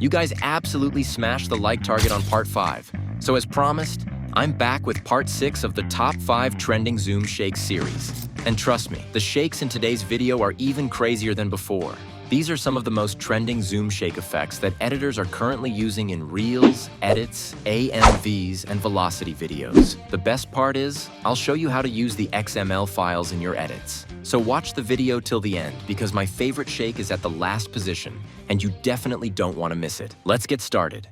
You guys absolutely smashed the like target on part 5. So as promised, I'm back with part 6 of the top 5 trending Zoom shakes series. And trust me, the shakes in today's video are even crazier than before. These are some of the most trending Zoom shake effects that editors are currently using in Reels, Edits, AMVs, and Velocity videos. The best part is, I'll show you how to use the XML files in your edits. So watch the video till the end because my favorite shake is at the last position, and you definitely don't want to miss it. Let's get started.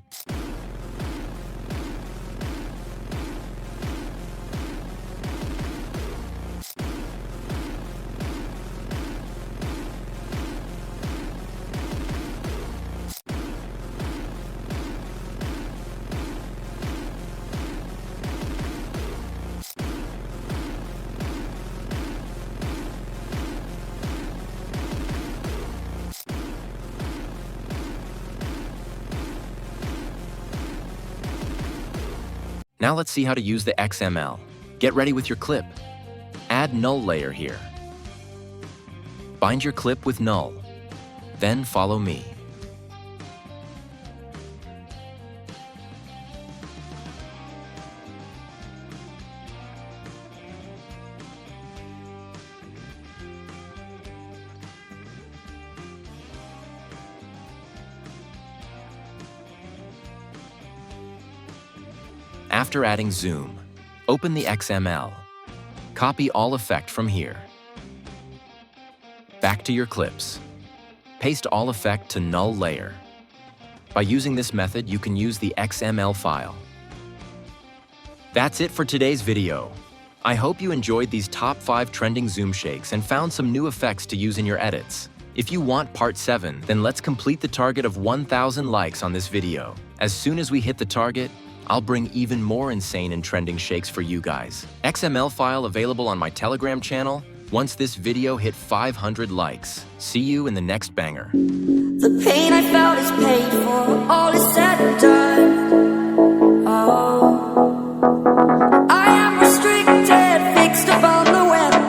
Now let's see how to use the XML. Get ready with your clip. Add null layer here. Bind your clip with null. Then follow me. After adding zoom, open the XML. Copy all effect from here. Back to your clips. Paste all effect to null layer. By using this method, you can use the XML file. That's it for today's video. I hope you enjoyed these top 5 trending Zoom shakes and found some new effects to use in your edits. If you want part 7, then let's complete the target of 1,000 likes on this video. As soon as we hit the target, I'll bring even more insane and trending shakes for you guys. XML file available on my Telegram channel once this video hit 500 likes. See you in the next banger. The pain I felt is paid for, all is